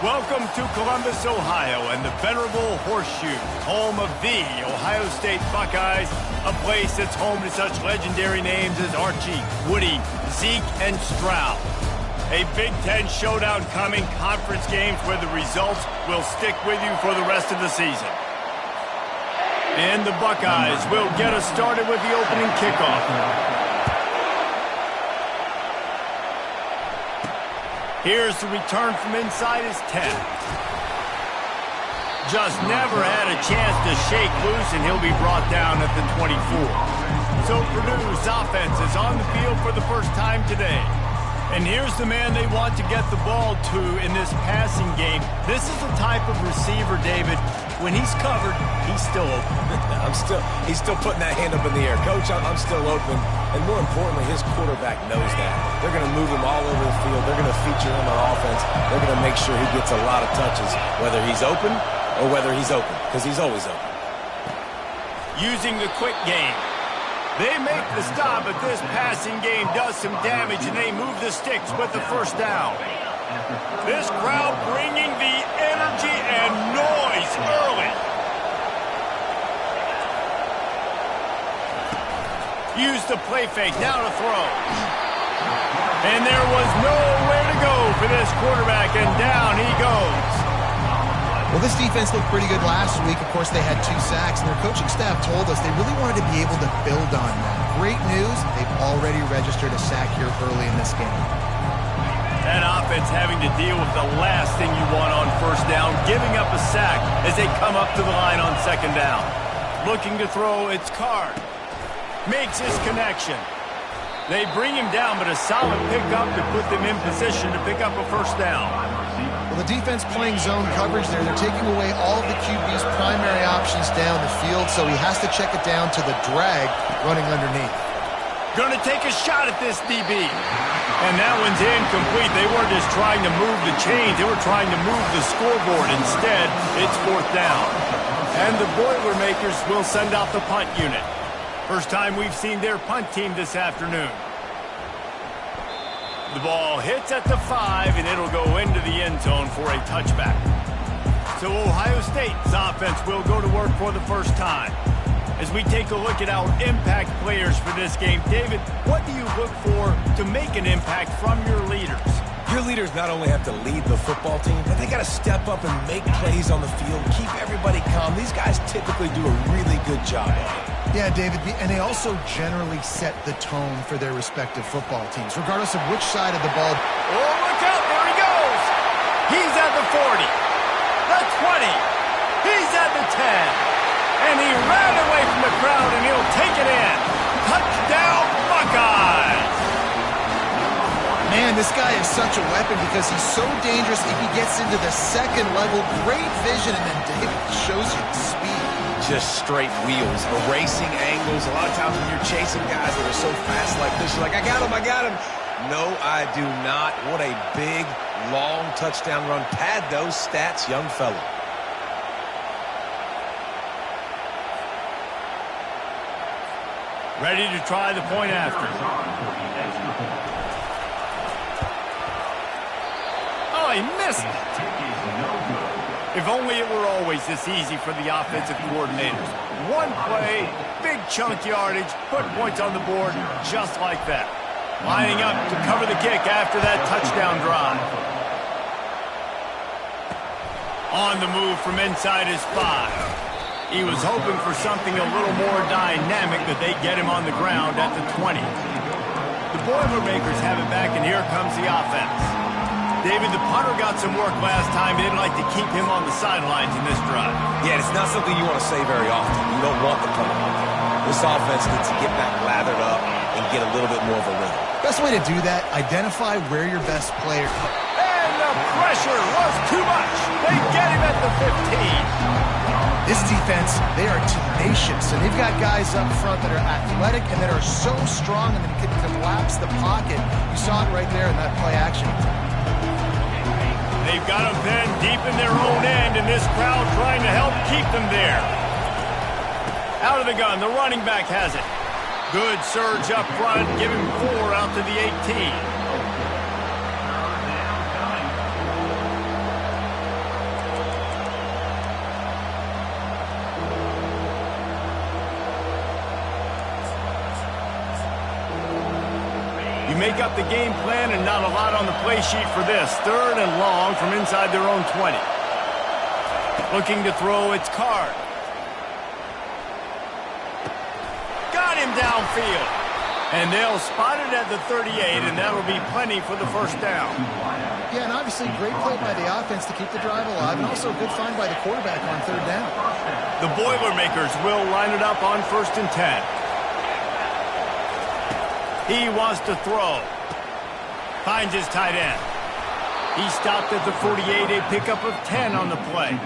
Welcome to Columbus, Ohio, and the venerable Horseshoe, home of the Ohio State Buckeyes, a place that's home to such legendary names as Archie, Woody, Zeke, and Stroud. A Big Ten showdown coming, conference games where the results will stick with you for the rest of the season. And the Buckeyes will get us started with the opening kickoff. Here's the return from inside his 10. Just never had a chance to shake loose, and he'll be brought down at the 24. So Purdue's offense is on the field for the first time today. And here's the man they want to get the ball to in this passing game. This is the type of receiver, David, when he's covered, he's still open. He's still putting that hand up in the air. Coach, I'm still open. And more importantly, his quarterback knows that. They're going to move him all over the field. They're going to feature him on offense. They're going to make sure he gets a lot of touches, whether he's open or whether he's open, because he's always open. Using the quick game. They make the stop, but this passing game does some damage, and they move the sticks with the first down. This crowd bringing the energy and noise early. Use the play fake, now to throw. And there was nowhere to go for this quarterback, and down he goes. Well, this defense looked pretty good last week. Of course, they had 2 sacks, and their coaching staff told us they really wanted to be able to build on that. Great news, they've already registered a sack here early in this game. That offense having to deal with the last thing you want on first down, giving up a sack as they come up to the line on second down. Looking to throw, it's Card. Makes his connection. They bring him down, but a solid pickup to put them in position to pick up a first down. Well, the defense playing zone coverage there. They're taking away all of the QB's primary options down the field, so he has to check it down to the drag running underneath. Going to take a shot at this DB. And that one's incomplete. They weren't just trying to move the chains. They were trying to move the scoreboard. Instead, it's fourth down. And the Boilermakers will send out the punt unit. First time we've seen their punt team this afternoon. The ball hits at the 5, and it'll go into the end zone for a touchback. So Ohio State's offense will go to work for the first time. As we take a look at our impact players for this game, David, what do you look for to make an impact from your leaders? Your leaders not only have to lead the football team, but they got to step up and make plays on the field, keep everybody calm. These guys typically do a really good job of it. Yeah, David, and they also generally set the tone for their respective football teams, regardless of which side of the ball. Oh, look out, there he goes! He's at the 40, the 20, he's at the 10, and he ran away from the crowd, and he'll take it in. Touchdown, Buckeyes! Man, this guy is such a weapon because he's so dangerous if he gets into the second level. Great vision, and then David shows you the speed. Just straight wheels, erasing angles. A lot of times when you're chasing guys that are so fast like this, you're like, I got him. No, I do not. What a big, long touchdown run. Pad those stats, young fella. Ready to try the point after. Oh, he missed it. If only it were always this easy for the offensive coordinators. One play, big chunk yardage, put points on the board just like that. Lining up to cover the kick after that touchdown drive. On the move from inside his 5. He was hoping for something a little more dynamic, but they get him on the ground at the 20. The Boilermakers have it back, and here comes the offense. David, the punter got some work last time. They'd like to keep him on the sidelines in this drive. Yeah, it's not something you want to say very often. You don't want the punter on there. This offense needs to get back lathered up and get a little bit more of a rhythm. Best way to do that, identify where your best player. And the pressure was too much. They get him at the 15. This defense, they are tenacious, and they've got guys up front that are athletic and that are so strong and that can collapse the pocket. You saw it right there in that play action. They've got them pinned deep in their own end, and this crowd trying to help keep them there. Out of the gun, the running back has it. Good surge up front, giving 4 out to the 18. make up the game plan and not a lot on the play sheet for this. 3rd and long from inside their own 20. Looking to throw, it's Card. Got him downfield. And they'll spot it at the 38, and that'll be plenty for the first down. Yeah, and obviously great play by the offense to keep the drive alive, and also a good find by the quarterback on 3rd down. The Boilermakers will line it up on 1st and 10. He wants to throw. Finds his tight end. He stopped at the 48, a pickup of 10 on the play.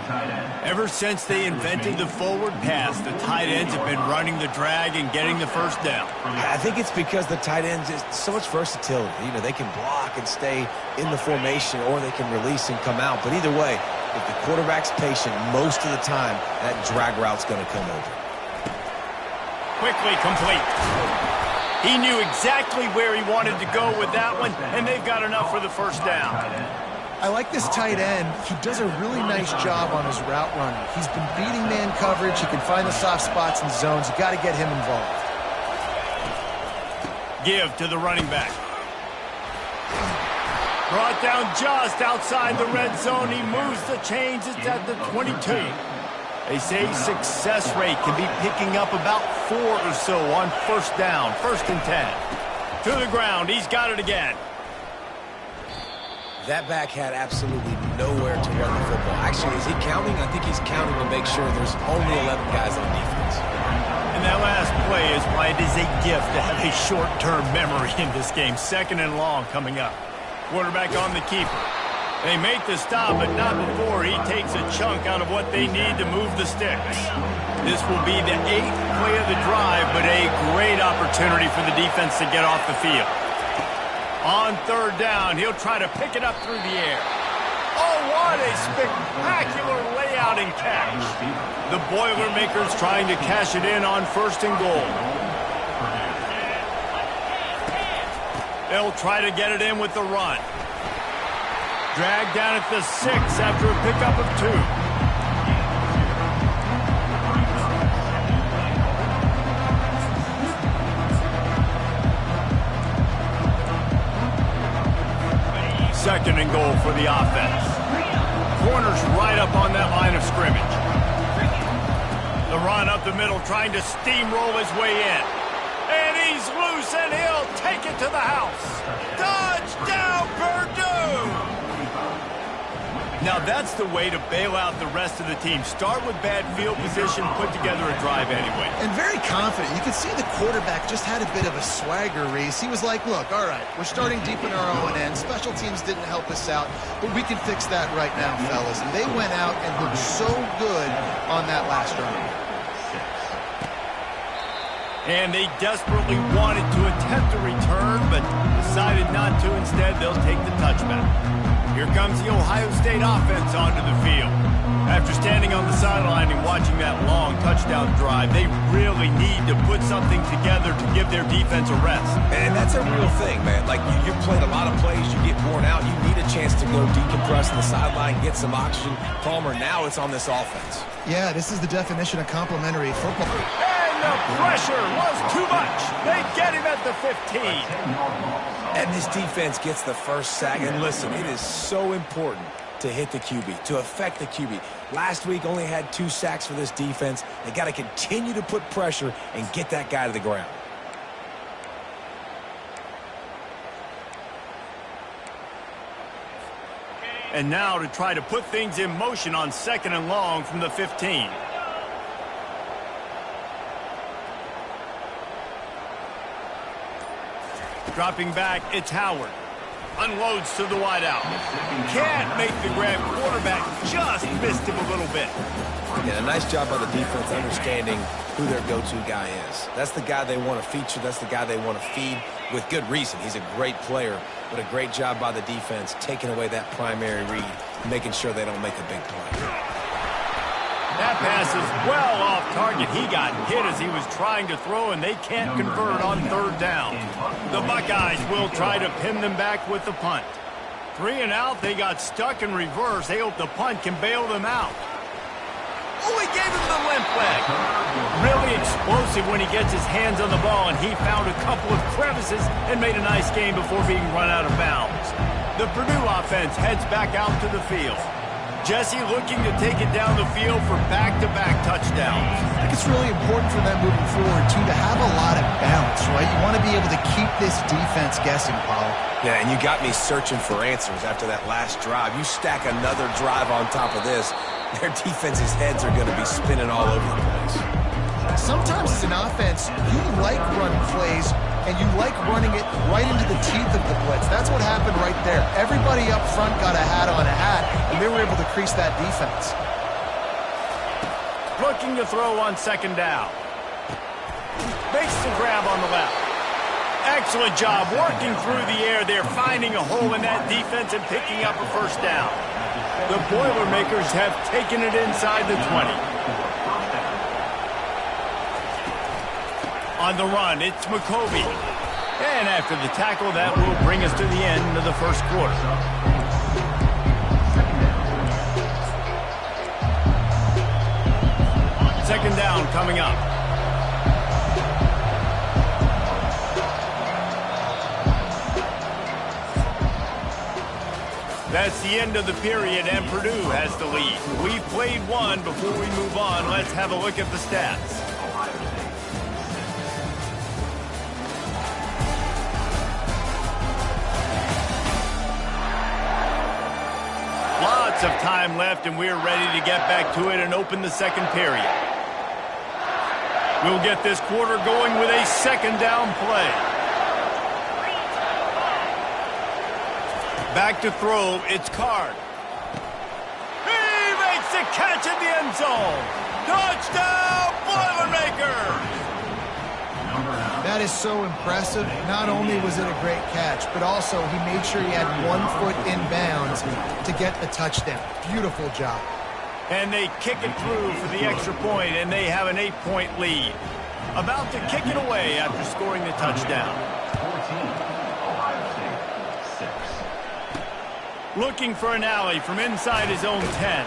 Ever since they invented the forward pass, the tight ends have been running the drag and getting the first down. I think it's because the tight ends is so much versatility. You know, they can block and stay in the formation, or they can release and come out. But either way, if the quarterback's patient most of the time, that drag route's going to come over. Quickly complete. He knew exactly where he wanted to go with that one, and they've got enough for the first down. I like this tight end. He does a really nice job on his route running. He's been beating man coverage. He can find the soft spots and zones. You got to get him involved. Give to the running back. Brought down just outside the red zone. He moves the chains. It's at the 22. They say success rate can be picking up about 4 or so on first down, 1st and 10. To the ground, he's got it again. That back had absolutely nowhere to run the football. Actually, is he counting? I think he's counting to make sure there's only 11 guys on defense. And that last play is why it is a gift to have a short-term memory in this game. 2nd and long coming up. Quarterback on the keeper. They make the stop, but not before he takes a chunk out of what they need to move the sticks. This will be the 8th play of the drive, but a great opportunity for the defense to get off the field. On 3rd down, he'll try to pick it up through the air. Oh, what a spectacular layout and catch. The Boilermakers trying to cash it in on 1st and goal. They'll try to get it in with the run. Dragged down at the 6 after a pickup of 2. Second and goal for the offense. Corners right up on that line of scrimmage. The run up the middle, trying to steamroll his way in. And he's loose, and he'll take it to the house. Touchdown, Purdue! Now that's the way to bail out the rest of the team. Start with bad field position, put together a drive anyway. And very confident. You can see the quarterback just had a bit of a swagger race. He was like, look, all right, we're starting deep in our own end. Special teams didn't help us out, but we can fix that right now, fellas. And they went out and looked so good on that last drive. And they desperately wanted to attempt a return, but decided not to. Instead, they'll take the touchback. Here comes the Ohio State offense onto the field. After standing on the sideline and watching that long touchdown drive, they really need to put something together to give their defense a rest. And that's a real thing, man. Like, you've played a lot of plays, you get worn out, you need a chance to go decompress on the sideline, get some oxygen. Palmer, now it's on this offense. Yeah, this is the definition of complimentary football. And the pressure was too much. They get him at the 15. And this defense gets the first sack. And listen, it is so important to hit the QB, to affect the QB. Last week only had 2 sacks for this defense. They got to continue to put pressure and get that guy to the ground. And now to try to put things in motion on 2nd and long from the 15. Dropping back, it's Howard. Unloads to the wideout. Can't make the grab. Quarterback just missed him a little bit. Yeah, a nice job by the defense understanding who their go-to guy is. That's the guy they want to feature. That's the guy they want to feed with good reason. He's a great player, but a great job by the defense taking away that primary read, making sure they don't make a big play. That pass is well off target. He got hit as he was trying to throw, and they can't convert on 3rd down. The Buckeyes will try to pin them back with the punt. 3 and out, they got stuck in reverse. They hope the punt can bail them out. Oh, he gave him the limp leg. Really explosive when he gets his hands on the ball, and he found a couple of crevices and made a nice game before being run out of bounds. The Purdue offense heads back out to the field. Jesse looking to take it down the field for back-to-back touchdowns. I think it's really important for them moving forward, too, to have a lot of bounce, right? You want to be able to keep this defense guessing, Paul. Yeah, and you got me searching for answers after that last drive. You stack another drive on top of this, their defense's heads are going to be spinning all over the place. Sometimes as an offense, you like run plays, and you like running it right into the teeth of the blitz. That's what happened right there. Everybody up front got a hat on a hat, and they were able to crease that defense. Looking to throw on second down. Makes the grab on the left. Excellent job working through the air there, finding a hole in that defense and picking up a first down. The Boilermakers have taken it inside the 20. On the run, it's McCovey. And after the tackle, that will bring us to the end of the first quarter. Second down coming up. That's the end of the period, and Purdue has the lead. We've played one. Before we move on, let's have a look at the stats. Lots of time left, and we're ready to get back to it and open the second period. We'll get this quarter going with a second down play. Back to throw, it's Card. He makes the catch in the end zone. Touchdown, Boilermakers! That is so impressive. Not only was it a great catch, but also he made sure he had 1 foot in bounds to get the touchdown. Beautiful job. And they kick it through for the extra point, and they have an 8-point lead. About to kick it away after scoring the touchdown. Looking for an alley from inside his own 10.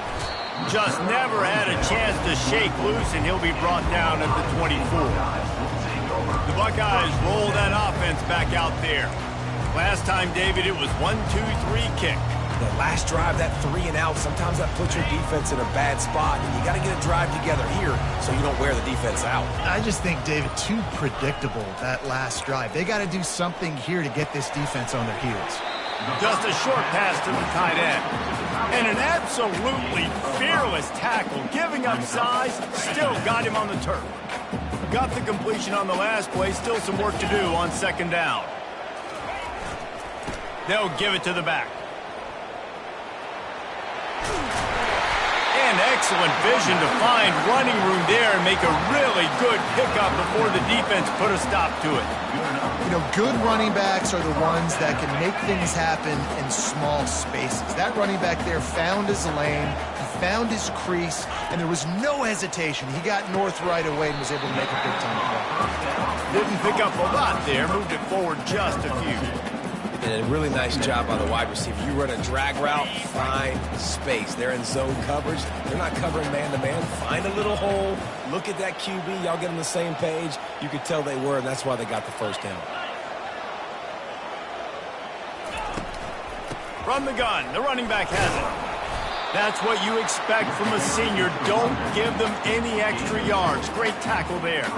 Just never had a chance to shake loose, and he'll be brought down at the 24. The Buckeyes roll that offense back out there. Last time, David, it was 1-2-3 kick. The last drive, that 3 and out, sometimes that puts your defense in a bad spot, and you got to get a drive together here so you don't wear the defense out. I just think, David, too predictable, that last drive. They got to do something here to get this defense on their heels. Just a short pass to the tight end. And an absolutely fearless tackle, giving up size, still got him on the turf. Got the completion on the last play, still some work to do on second down. They'll give it to the back. And excellent vision to find running room there and make a really good pickup before the defense put a stop to it. You know, good running backs are the ones that can make things happen in small spaces. That running back there found his lane, he found his crease, and there was no hesitation. He got north right away and was able to make a big-time play. Didn't pick up a lot there, moved it forward just a few. And a really nice job by the wide receiver. You run a drag route, find space. They're in zone coverage. They're not covering man-to-man. Find a little hole. Look at that QB. Y'all get on the same page. You could tell they were, and that's why they got the first down. From the gun, the running back has it. That's what you expect from a senior. Don't give them any extra yards. Great tackle there.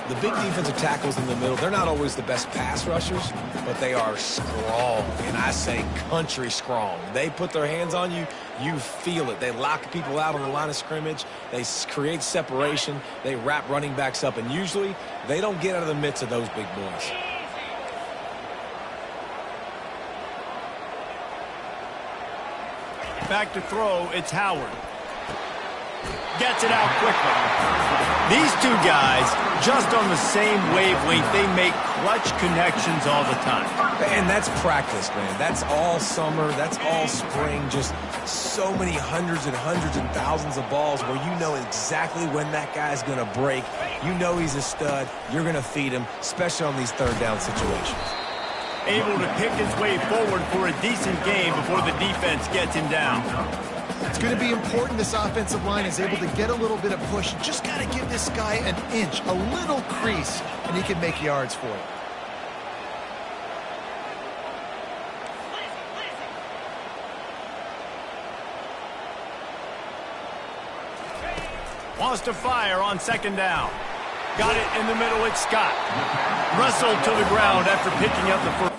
The big defensive tackles in the middle, they're not always the best pass rushers, but they are strong, and I say country strong. They put their hands on you, you feel it. They lock people out on the line of scrimmage. They create separation. They wrap running backs up, and usually they don't get out of the midst of those big boys. Back to throw, it's Howard. Gets it out quickly. These two guys, just on the same wavelength, they make clutch connections all the time. And that's practice, man. That's all summer. That's all spring. Just so many hundreds and thousands of balls where you know exactly when that guy's going to break. You know he's a stud. You're going to feed him, especially on these third down situations. Able to pick his way forward for a decent game before the defense gets him down. It's going to be important this offensive line is able to get a little bit of push. You just got to give this guy an inch, a little crease, and he can make yards for it. Wants to fire on second down. Got it in the middle, it's Scott. Wrestled to the ground after picking up the first.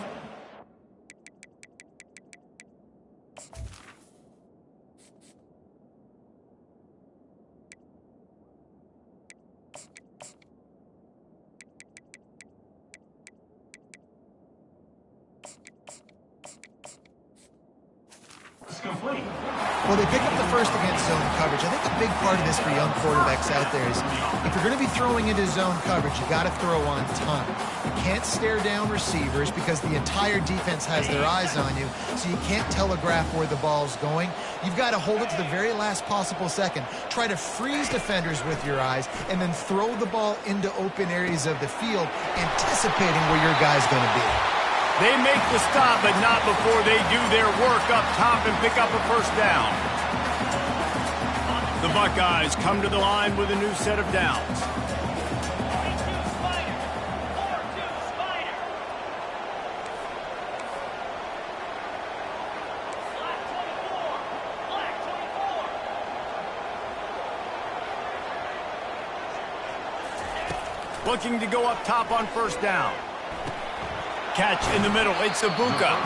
Well, they pick up the first against zone coverage. I think a big part of this for young quarterbacks out there is if you're going to be throwing into zone coverage, you got to throw on time. You can't stare down receivers because the entire defense has their eyes on you, so you can't telegraph where the ball's going. You've got to hold it to the very last possible second. Try to freeze defenders with your eyes and then throw the ball into open areas of the field, anticipating where your guy's going to be. They make the stop, but not before they do their work up top and pick up a first down. The Buckeyes come to the line with a new set of downs. Looking to go up top on first down. Catch in the middle, it's Ibuka.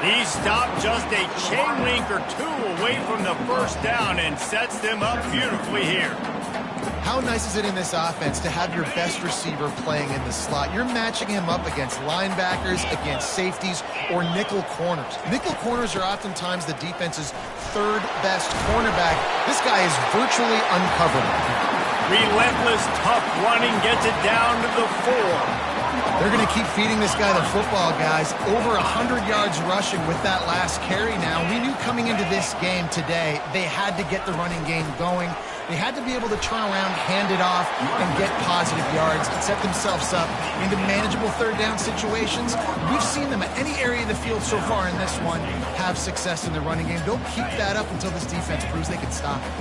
He stopped just a chain link or two away from the first down and sets them up beautifully here. How nice is it in this offense to have your best receiver playing in the slot? You're matching him up against linebackers, against safeties, or nickel corners. Nickel corners are oftentimes the defense's third best cornerback. This guy is virtually uncoverable. Relentless, tough running gets it down to the 4. They're going to keep feeding this guy the football, guys. Over 100 yards rushing with that last carry now. We knew coming into this game today, they had to get the running game going. They had to be able to turn around, hand it off, and get positive yards and set themselves up into manageable third down situations. We've seen them at any area of the field so far in this one have success in the running game. They'll keep that up until this defense proves they can stop it.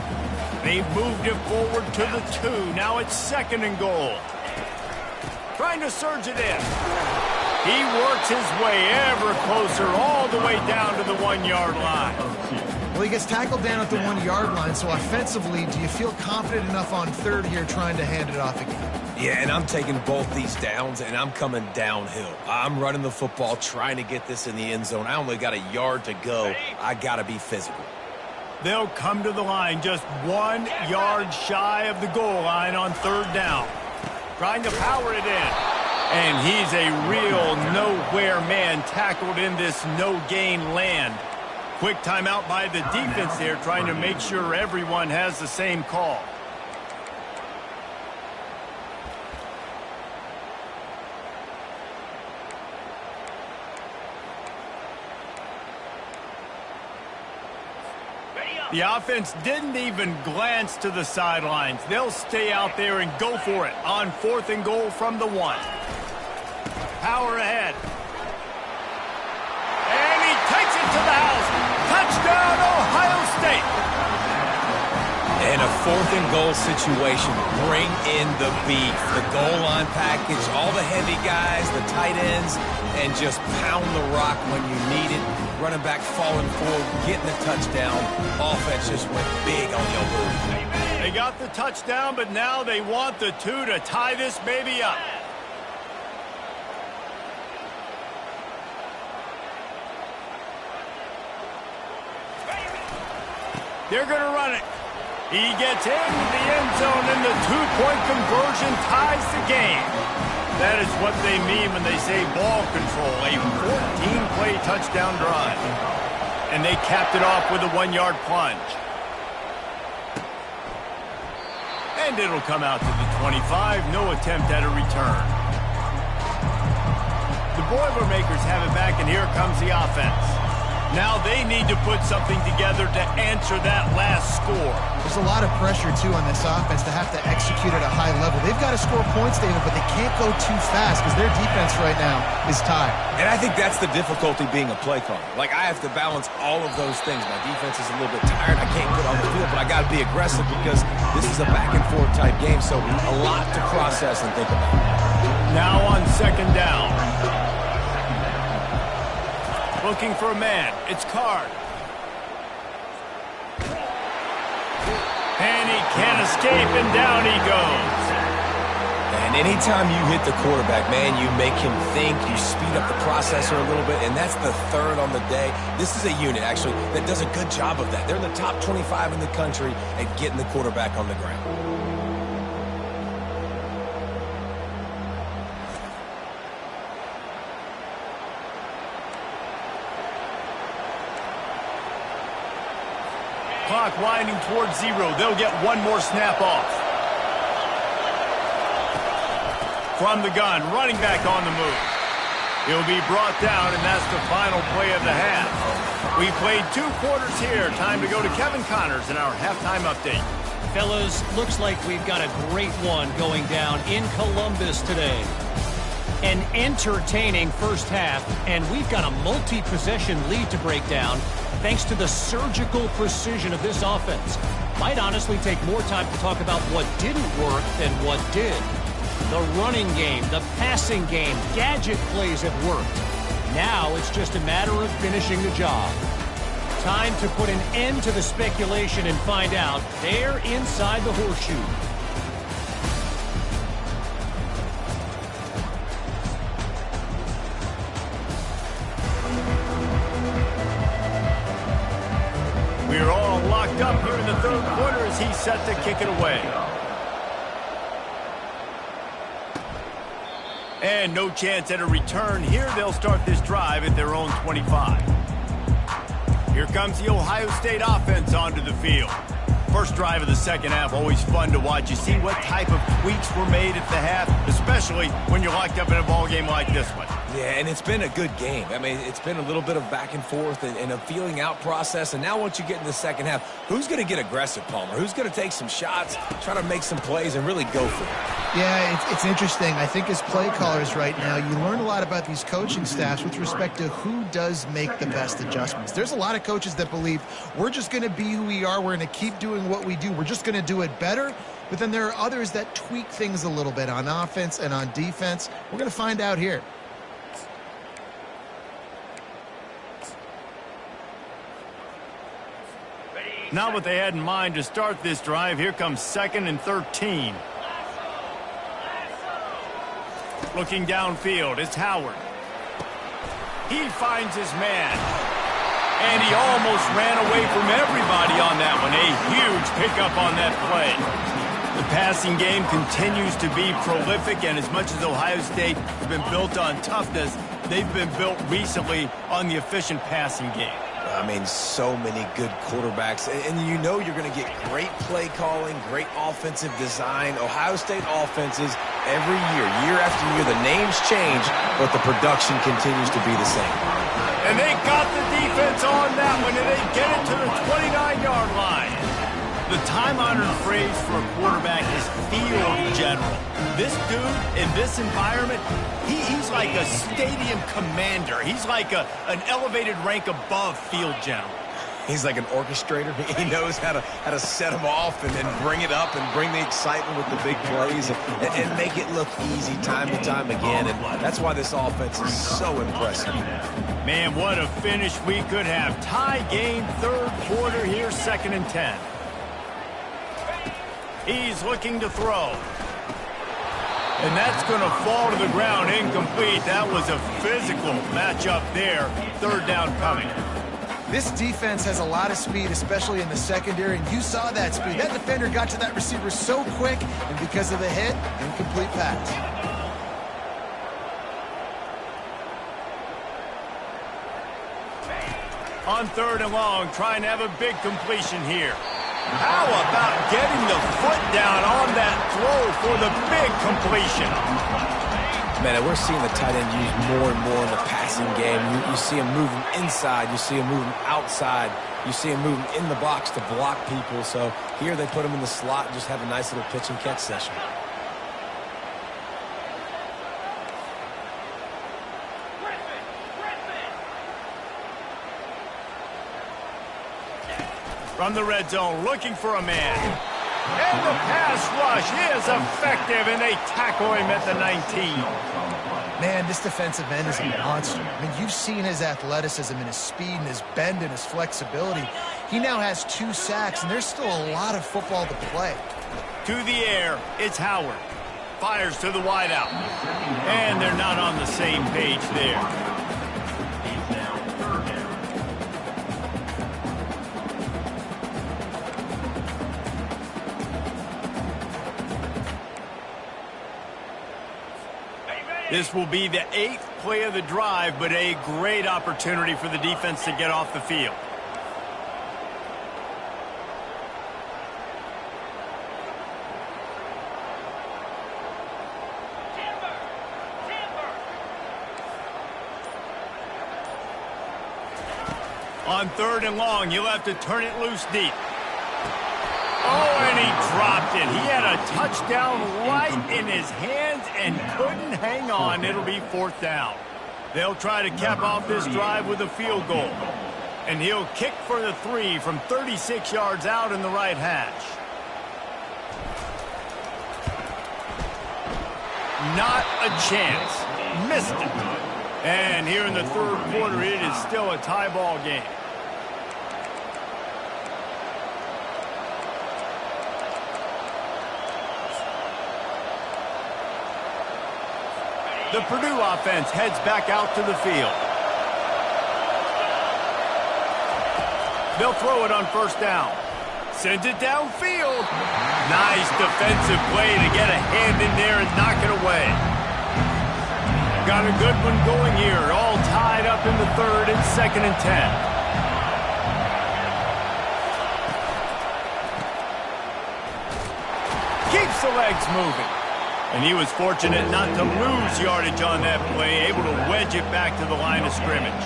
They've moved it forward to the 2. Now it's second and goal. Trying to surge it in. He works his way ever closer all the way down to the 1-yard line. Well, he gets tackled down at the 1-yard line, so offensively, do you feel confident enough on third here trying to hand it off again? Yeah, and I'm taking both these downs, and I'm coming downhill. I'm running the football, trying to get this in the end zone. I only got a yard to go. I got to be physical. They'll come to the line just 1 yard shy of the goal line on third down. Trying to power it in. And he's a real nowhere man tackled in this no-gain land. Quick timeout by the defense there, trying to make sure everyone has the same call. The offense didn't even glance to the sidelines. They'll stay out there and go for it on 4th and goal from the 1. Power ahead. And he takes it to the house. Touchdown, Ohio State. In a 4th and goal situation, bring in the beef. The goal line package, all the heavy guys, the tight ends, and just pound the rock when you need it. Running back falling forward, getting the touchdown. Offense just went big on the move. They got the touchdown, but now they want the 2 to tie this baby up. They're going to run it. He gets into the end zone, and the 2-point conversion ties the game. That is what they mean when they say ball control, a 14-play touchdown drive. And they capped it off with a 1-yard plunge. And it'll come out to the 25, no attempt at a return. The Boilermakers have it back, and here comes the offense. Now they need to put something together to answer that last score. There's a lot of pressure, too, on this offense to have to execute at a high level. They've got to score points, David, but they can't go too fast because their defense right now is tired. And I think that's the difficulty being a play caller. Like, I have to balance all of those things. My defense is a little bit tired. I can't put all got to be aggressive because this is a back-and-forth type game, so a lot to process and think about. Now on second down. Looking for a man. It's Card. And he can't escape, and down he goes. And anytime you hit the quarterback, man, you make him think, you speed up the processor a little bit, and that's the third on the day. This is a unit, actually, that does a good job of that. They're in the top 25 in the country at getting the quarterback on the ground. Clock winding towards 0. They'll get one more snap off. From the gun, running back on the move. He'll be brought down, and that's the final play of the half. We played 2 quarters here. Time to go to Kevin Connors in our halftime update. Fellas, looks like we've got a great one going down in Columbus today. An entertaining first half, and we've got a multi-possession lead to break down thanks to the surgical precision of this offense. Might honestly take more time to talk about what didn't work than what did. The running game, the passing game, gadget plays have worked. Now it's just a matter of finishing the job. Time to put an end to the speculation and find out. They're inside the horseshoe. We're all locked up here in the third quarter as he's set to kick it away. And no chance at a return here. They'll start this drive at their own 25. Here comes the Ohio State offense onto the field. First drive of the second half, always fun to watch. You see what type of tweaks were made at the half, especially when you're locked up in a ball game like this one. Yeah, and it's been a good game. I mean, it's been a little bit of back and forth and a feeling out process. And now once you get in the second half, who's going to get aggressive, Palmer? Who's going to take some shots, try to make some plays, and really go for it? Yeah, it's interesting. I think as play callers right now, you learn a lot about these coaching staffs with respect to who does make the best adjustments. There's a lot of coaches that believe we're just going to be who we are. We're going to keep doing what we do. We're just going to do it better. But then there are others that tweak things a little bit on offense and on defense. We're going to find out here. Not what they had in mind to start this drive. Here comes 2nd and 13. Looking downfield, it's Howard. He finds his man. And he almost ran away from everybody on that one. A huge pickup on that play. The passing game continues to be prolific, and as much as Ohio State has been built on toughness, they've been built recently on the efficient passing game. I mean, so many good quarterbacks. And you know you're going to get great play calling, great offensive design. Ohio State offenses, every year after year, the names change, but the production continues to be the same. And they got the defense on that one, and they get it to the 29-yard line. The time-honored phrase for a quarterback is field general. This dude in this environment, he's like a stadium commander. He's like an elevated rank above field general. He's like an orchestrator. He knows how to set them off and bring it up and bring the excitement with the big plays and make it look easy time and time again. And that's why this offense is so impressive. Man, what a finish we could have. Tie game, third quarter here, 2nd and 10. He's looking to throw. And that's going to fall to the ground incomplete. That was a physical matchup there. Third down coming. This defense has a lot of speed, especially in the secondary, and you saw that speed. That defender got to that receiver so quick, and because of the hit, incomplete pass. On 3rd and long, trying to have a big completion here. How about getting the foot down on that throw for the big completion? Man, we're seeing the tight end used more and more in the passing game. You see him moving inside. You see him moving outside. You see him moving in the box to block people. So here they put him in the slot and just have a nice little pitch and catch session. From the red zone, looking for a man. And the pass rush is effective, and they tackle him at the 19. Man, this defensive end is a monster. I mean, you've seen his athleticism and his speed and his bend and his flexibility. He now has 2 sacks, and there's still a lot of football to play. To the air, it's Howard. Fires to the wideout. And they're not on the same page there. This will be the 8th play of the drive, but a great opportunity for the defense to get off the field. On 3rd and long, you'll have to turn it loose deep. Oh, and he dropped it. He had a touchdown right in his hands and couldn't hang on. It'll be 4th down. They'll try to cap off this drive with a field goal. And he'll kick for the 3 from 36 yards out in the right hash. Not a chance. Missed it. And here in the 3rd quarter, it is still a tie ball game. The Purdue offense heads back out to the field. They'll throw it on 1st down. Sends it downfield. Nice defensive play to get a hand in there and knock it away. Got a good one going here. All tied up in the 3rd. It's 2nd and 10. Keeps the legs moving. And he was fortunate not to lose yardage on that play, able to wedge it back to the line of scrimmage.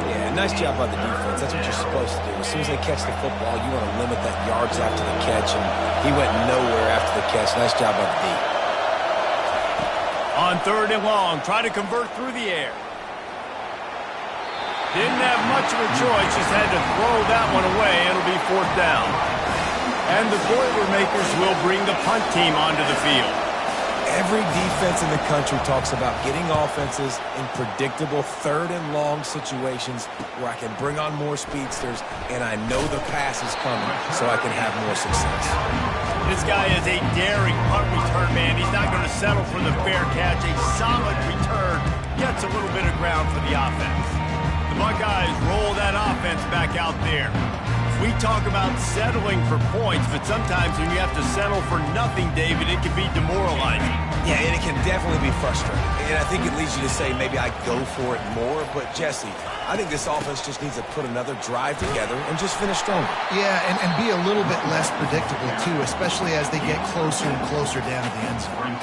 Yeah, nice job by the defense. That's what you're supposed to do. As soon as they catch the football, you want to limit that yards after the catch, and he went nowhere after the catch. Nice job by the D. On 3rd and long, try to convert through the air. Didn't have much of a choice, just had to throw that one away. It'll be 4th down. And the Boilermakers will bring the punt team onto the field. Every defense in the country talks about getting offenses in predictable 3rd and long situations where I can bring on more speedsters and I know the pass is coming so I can have more success. This guy is a daring punt return man. He's not going to settle for the fair catch. A solid return gets a little bit of ground for the offense. The Buckeyes roll that offense back out there. We talk about settling for points, but sometimes when you have to settle for nothing, David, it can be demoralizing. Yeah, and it can definitely be frustrating. And I think it leads you to say maybe I go for it more. But, Jesse, I think this offense just needs to put another drive together and just finish stronger. Yeah, and be a little bit less predictable, too, especially as they get closer and closer down to the end zone.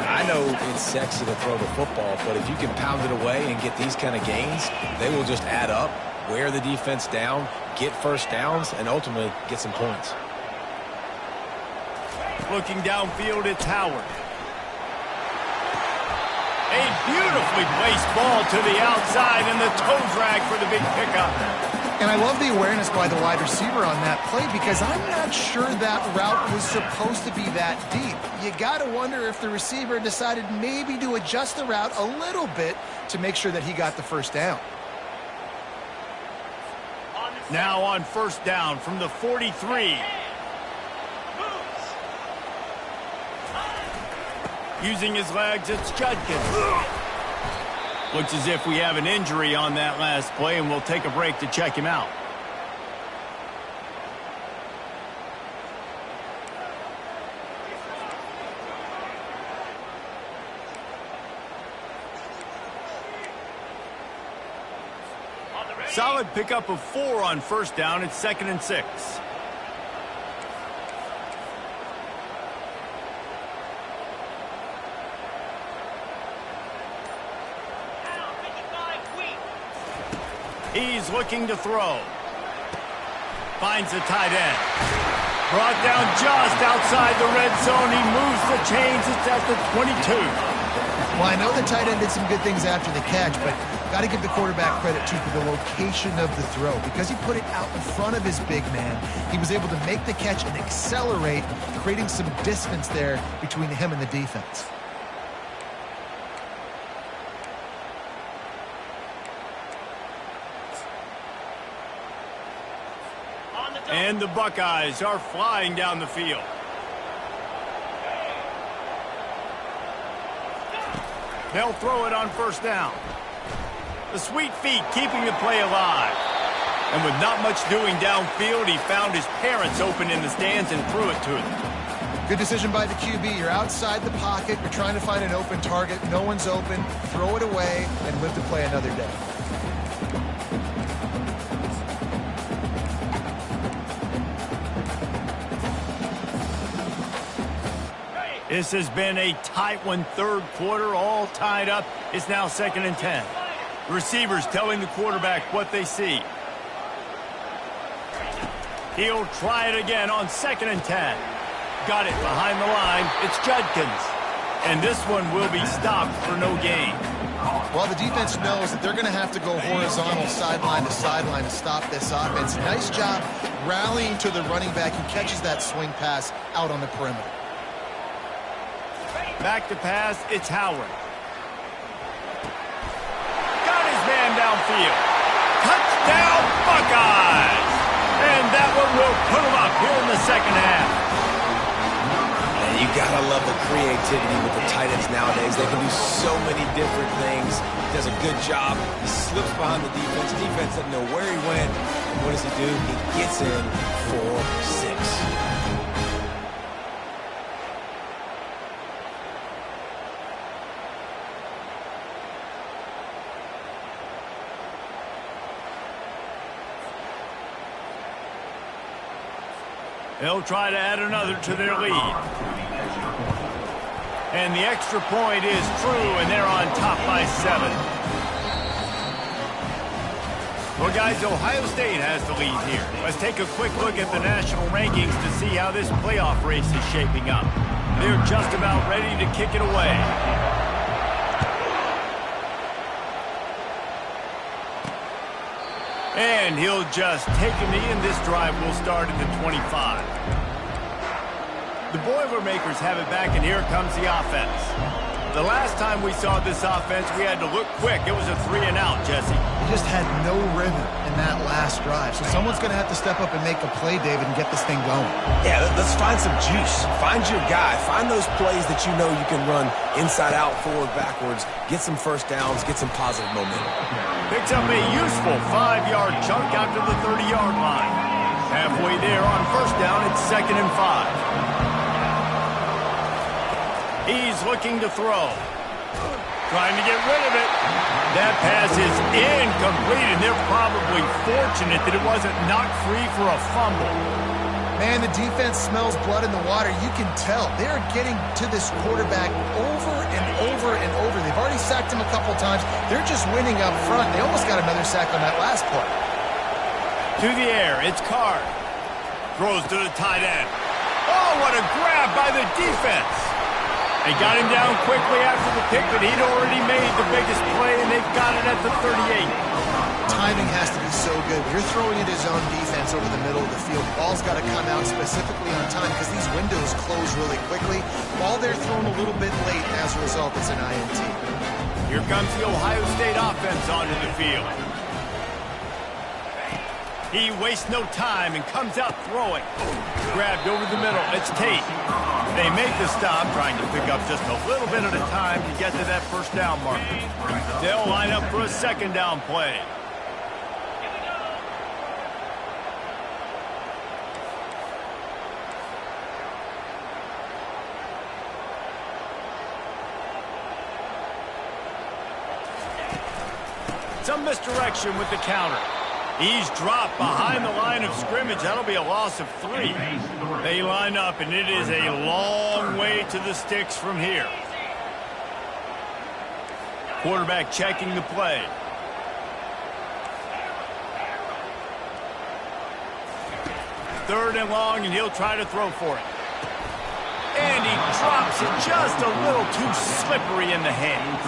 I know it's sexy to throw the football, but if you can pound it away and get these kind of gains, they will just add up, wear the defense down, get 1st downs, and ultimately get some points. Looking downfield, it's Howard. A beautifully placed ball to the outside, and the toe drag for the big pickup. And I love the awareness by the wide receiver on that play because I'm not sure that route was supposed to be that deep. You got to wonder if the receiver decided maybe to adjust the route a little bit to make sure that he got the 1st down. Now on 1st down from the 43. Using his legs, it's Judkins. Looks as if we have an injury on that last play, and we'll take a break to check him out. Solid pickup of 4 on 1st down. It's 2nd and 6. He's looking to throw. Finds the tight end. Brought down just outside the red zone. He moves the chains. It's at the 22. Well, I know the tight end did some good things after the catch, but Got to give the quarterback credit, too, for the location of the throw. Because he put it out in front of his big man, he was able to make the catch and accelerate, creating some distance there between him and the defense. And the Buckeyes are flying down the field. They'll throw it on first down. The sweet feet keeping the play alive. And with not much doing downfield, he found his parents open in the stands and threw it to them. Good decision by the QB. You're outside the pocket. You're trying to find an open target. No one's open. Throw it away and live to play another day. This has been a tight one, third quarter, all tied up. It's now 2nd and 10. Receivers telling the quarterback what they see. He'll try it again on 2nd and 10. Got it behind the line. It's Judkins. And this one will be stopped for no gain. Well, the defense knows that they're going to have to go horizontal sideline to stop this offense. Nice job rallying to the running back who catches that swing pass out on the perimeter. Back to pass, it's Howard. Got his man downfield. Touchdown, Buckeyes! And that one will put them up here in the second half. And you gotta love the creativity with the tight ends nowadays. They can do so many different things. He does a good job. He slips behind the defense. Defense doesn't know where he went. And what does he do? He gets in for 6. They'll try to add another to their lead. And the extra point is true, and they're on top by 7. Well, guys, Ohio State has the lead here. Let's take a quick look at the national rankings to see how this playoff race is shaping up. They're just about ready to kick it away. And he'll just take a knee, and this drive will start at the 25. The Boilermakers have it back, and here comes the offense. The last time we saw this offense, we had to look quick. It was a 3-and-out, Jesse. They just had no rhythm in that last drive. So someone's going to have to step up and make a play, David, and get this thing going. Yeah, let's find some juice. Find your guy. Find those plays that you know you can run inside out, forward, backwards. Get some first downs. Get some positive momentum. Picks up a useful 5-yard chunk out to the 30-yard line. Halfway there on first down, it's 2nd and 5. He's looking to throw. Trying to get rid of it. That pass is incomplete, and they're probably fortunate that it wasn't knocked free for a fumble. Man, the defense smells blood in the water. You can tell. They're getting to this quarterback over and over and over. They've already sacked him a couple times. They're just winning up front. They almost got another sack on that last play. To the air, it's Card. Throws to the tight end. Oh, what a grab by the defense. They got him down quickly after the pick, but he'd already made the biggest play, and they've got it at the 38. Timing has to be so good. You're throwing at his own defense over the middle of the field. Ball's got to come out specifically on time because these windows close really quickly. Ball there thrown a little bit late. As a result, it's an INT. Here comes the Ohio State offense onto the field. He wastes no time and comes out throwing. Grabbed over the middle. It's Tate. They make the stop, trying to pick up just a little bit at a time to get to that first down marker. They'll line up for a 2nd down play. Some misdirection with the counter. He's dropped behind the line of scrimmage. That'll be a loss of 3. They line up, and it is a long way to the sticks from here. Quarterback checking the play. Third and long, and he'll try to throw for it. And he drops it just a little too slippery in the hands.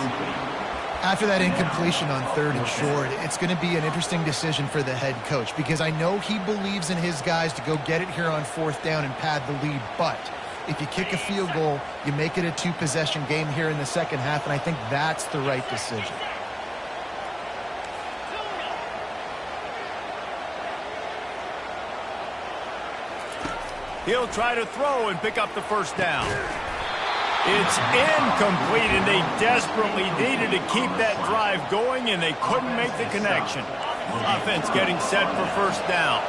After that incompletion on 3rd and short, it's going to be an interesting decision for the head coach because I know he believes in his guys to go get it here on 4th down and pad the lead, but if you kick a field goal, you make it a 2-possession game here in the second half, and I think that's the right decision. He'll try to throw and pick up the first down. It's incomplete, and they desperately needed to keep that drive going, and they couldn't make the connection. Offense getting set for first down.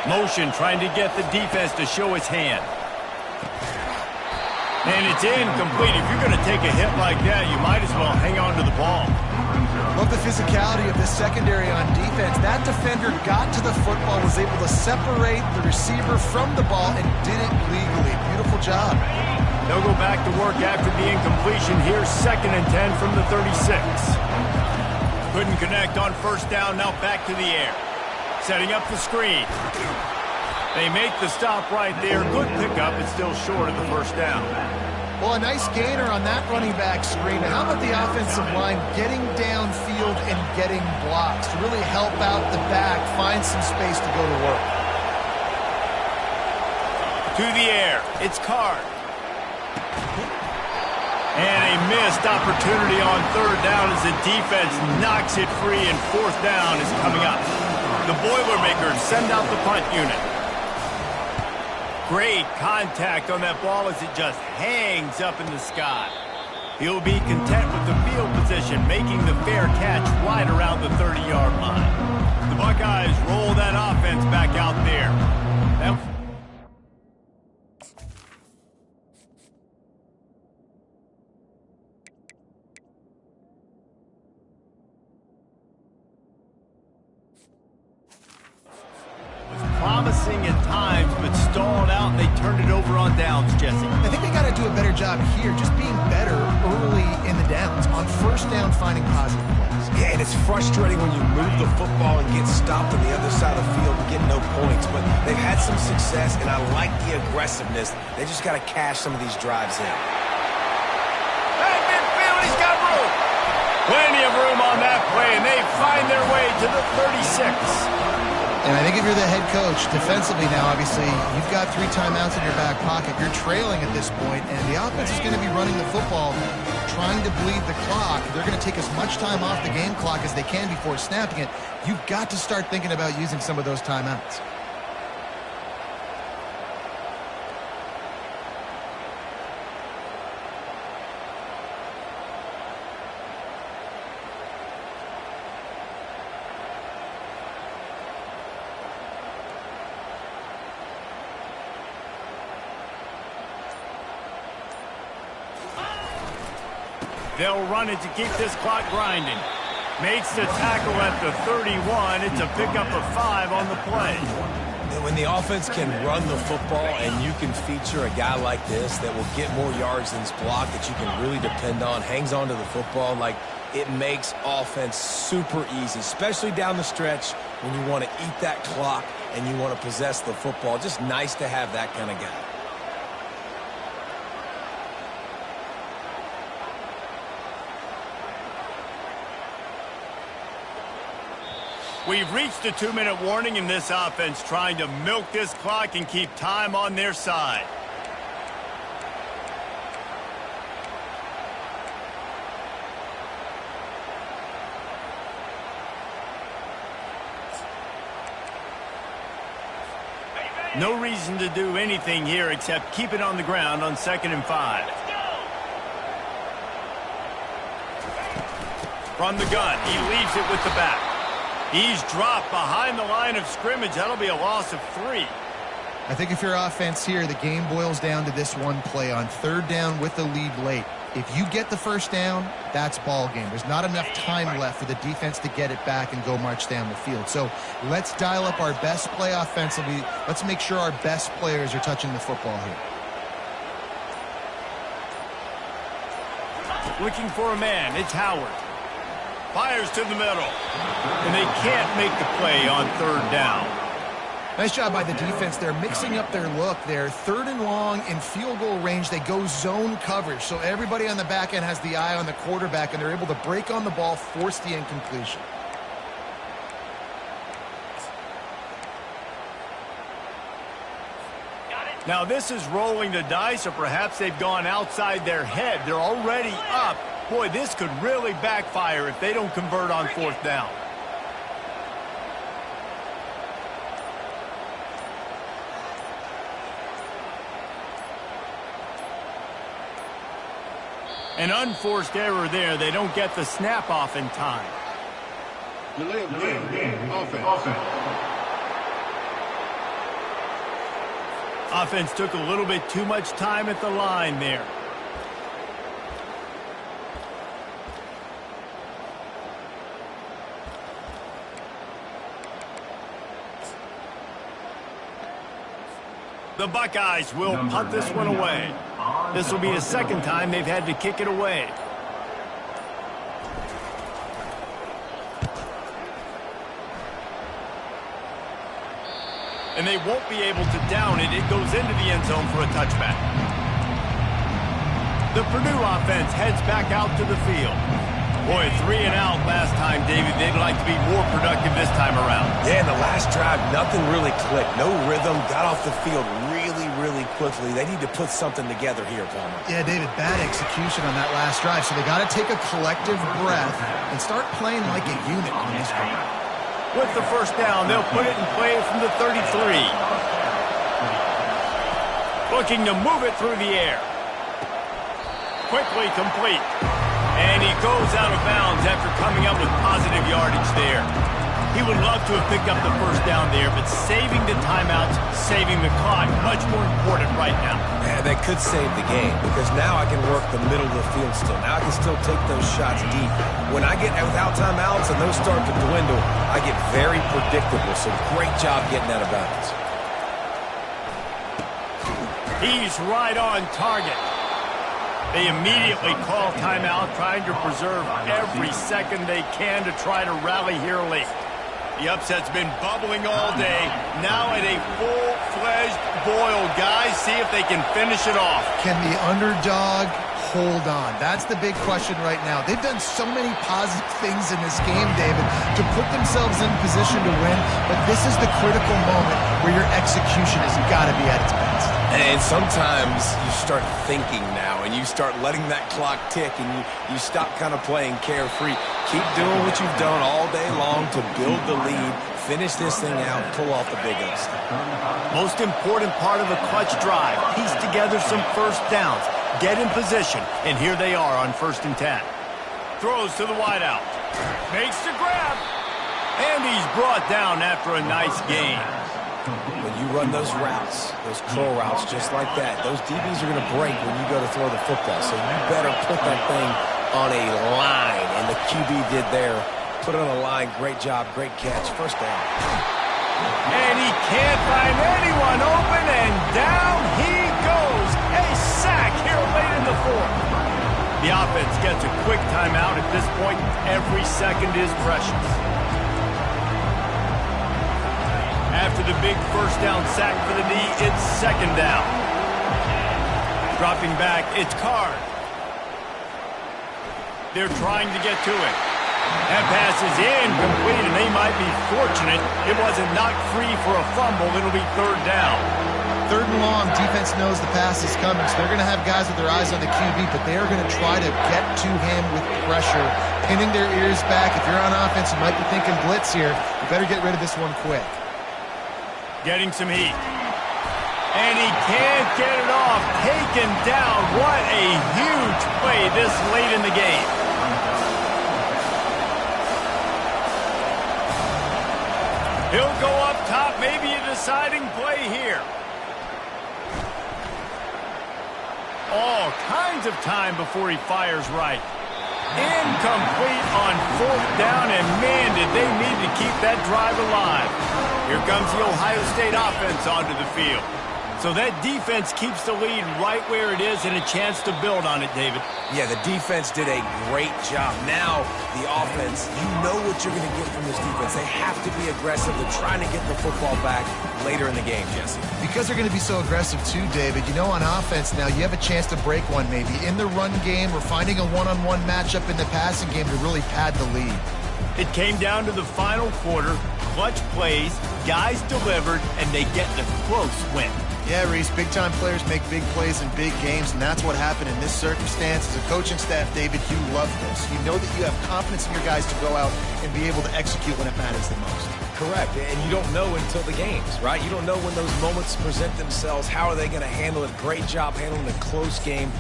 Motion trying to get the defense to show his hand. And it's incomplete. If you're going to take a hit like that, you might as well hang on to the ball. Love the physicality of the secondary on defense. That defender got to the football, was able to separate the receiver from the ball, and did it legally. Beautiful job. They'll go back to work after the incompletion. Here's 2nd and 10 from the 36. Couldn't connect on first down. Now back to the air. Setting up the screen. They make the stop right there. Good pickup, but still short of the first down. Well, a nice gainer on that running back screen. How about the offensive line getting downfield and getting blocks to really help out the back, find some space to go to work? To the air. It's Card. And a missed opportunity on 3rd down as the defense knocks it free, and 4th down is coming up. The Boilermakers send out the punt unit. Great contact on that ball as it just hangs up in the sky. He'll be content with the field position, making the fair catch right around the 30-yard line. The Buckeyes roll that offense back out there. Promising at times, but stalled out, and they turned it over on downs, Jesse. I think they got to do a better job here, just being better early in the downs. On first down, finding positive plays. Yeah, and it's frustrating when you move the football and get stopped on the other side of the field and get no points, but they've had some success, and I like the aggressiveness. They just got to cash some of these drives in. Hey, midfield, he's got room. Plenty of room on that play, and they find their way to the 36. And I think if you're the head coach, defensively now, obviously, you've got 3 timeouts in your back pocket. You're trailing at this point, and the offense is going to be running the football, trying to bleed the clock. They're going to take as much time off the game clock as they can before snapping it. You've got to start thinking about using some of those timeouts. They'll run it to keep this clock grinding. Makes the tackle at the 31. It's a pickup of 5 on the play. When the offense can run the football and you can feature a guy like this that will get more yards than his block, that you can really depend on, hangs on to the football, like it makes offense super easy, especially down the stretch when you want to eat that clock and you want to possess the football. Just nice to have that kind of guy. We've reached a 2-minute warning in this offense, trying to milk this clock and keep time on their side. No reason to do anything here except keep it on the ground on 2nd and 5. From the gun, he leaves it with the back. He's dropped behind the line of scrimmage. That'll be a loss of 3. I think if you're offense here, the game boils down to this one play on 3rd down with the lead late. If you get the first down, that's ball game. There's not enough time left for the defense to get it back and go march down the field. So let's dial up our best play offensively. Let's make sure our best players are touching the football here. Looking for a man. It's Howard. Fires to the middle. And they can't make the play on 3rd down. Nice job by the defense there, mixing up their look there. 3rd and long in field goal range. They go zone coverage, so everybody on the back end has the eye on the quarterback, and they're able to break on the ball, force the incompletion. Now this is rolling the dice, or perhaps they've gone outside their head. They're already up. Boy, this could really backfire if they don't convert on 4th down. An unforced error there. They don't get the snap off in time. Delay of game. Offense. Offense took a little bit too much time at the line there. The Buckeyes will punt this one away. This will be the 2nd time they've had to kick it away. And they won't be able to down it. It goes into the end zone for a touchback. The Purdue offense heads back out to the field. Boy, 3 and out last time, David. They'd like to be more productive this time around. Yeah, in the last drive, nothing really clicked. No rhythm, got off the field really quickly. They need to put something together here, Palmer. Yeah, David, bad execution on that last drive, so they got to take a collective breath and start playing like a unit on this one. With the 1st down, they'll put it in play from the 33. Looking to move it through the air. Quickly complete. And he goes out of bounds after coming up with positive yardage there. He would love to have picked up the 1st down there, but saving the timeouts, saving the clock, much more important right now. Yeah, that could save the game, because now I can work the middle of the field still. Now I can still take those shots deep. When I get without timeouts and those start to dwindle, I get very predictable. So great job getting out of bounds. He's right on target. They immediately call timeout, trying to preserve every second they can to try to rally here late. The upset's been bubbling all day. Now at a full-fledged boil, guys. See if they can finish it off. Can the underdog hold on? That's the big question right now. They've done so many positive things in this game, David, to put themselves in position to win, but this is the critical moment where your execution has got to be at its best. And sometimes you start thinking now, and you start letting that clock tick, and you stop kind of playing carefree. Keep doing what you've done all day long to build the lead, finish this thing out, and pull off the big upset. Most important part of a clutch drive, piece together some 1st downs, get in position, and here they are on 1st and 10. Throws to the wideout. Makes the grab. And he's brought down after a nice gain. When you run those routes, those curl routes just like that, those DBs are going to break when you go to throw the football. So you better put that thing on a line, and the QB did there. Put it on a line. Great job. Great catch. 1st down. And he can't find anyone open, and down he goes. A sack here late in the 4th. The offense gets a quick timeout at this point. Every second is precious. After the big 1st down sack for the D, it's 2nd down. Dropping back, it's Card. They're trying to get to it. That pass is incomplete, and they might be fortunate it wasn't knocked free for a fumble. It'll be 3rd down. 3rd and long, defense knows the pass is coming, so they're going to have guys with their eyes on the QB, but they are going to try to get to him with pressure, pinning their ears back. If you're on offense, you might be thinking blitz here. You better get rid of this one quick. Getting some heat. And he can't get it off. Taken down. What a huge play this late in the game. He'll go up top. Maybe a deciding play here. All kinds of time before he fires right. Incomplete on 4th down, and man, did they need to keep that drive alive. Here comes the Ohio State offense onto the field. So that defense keeps the lead right where it is and a chance to build on it, David. Yeah, the defense did a great job. Now, the offense, you know what you're going to get from this defense. They have to be aggressive. They're trying to get the football back later in the game, Jesse. Because they're going to be so aggressive too, David, you know, on offense now, you have a chance to break one maybe in the run game or finding a one-on-one matchup in the passing game to really pad the lead. It came down to the final quarter, clutch plays, guys delivered, and they get the close win. Yeah, Reese, big-time players make big plays in big games, and that's what happened in this circumstance. As a coaching staff, David, you love this. You know that you have confidence in your guys to go out and be able to execute when it matters the most. Correct, and you don't know until the games, right? You don't know when those moments present themselves. How are they going to handle it? Great job handling a close game.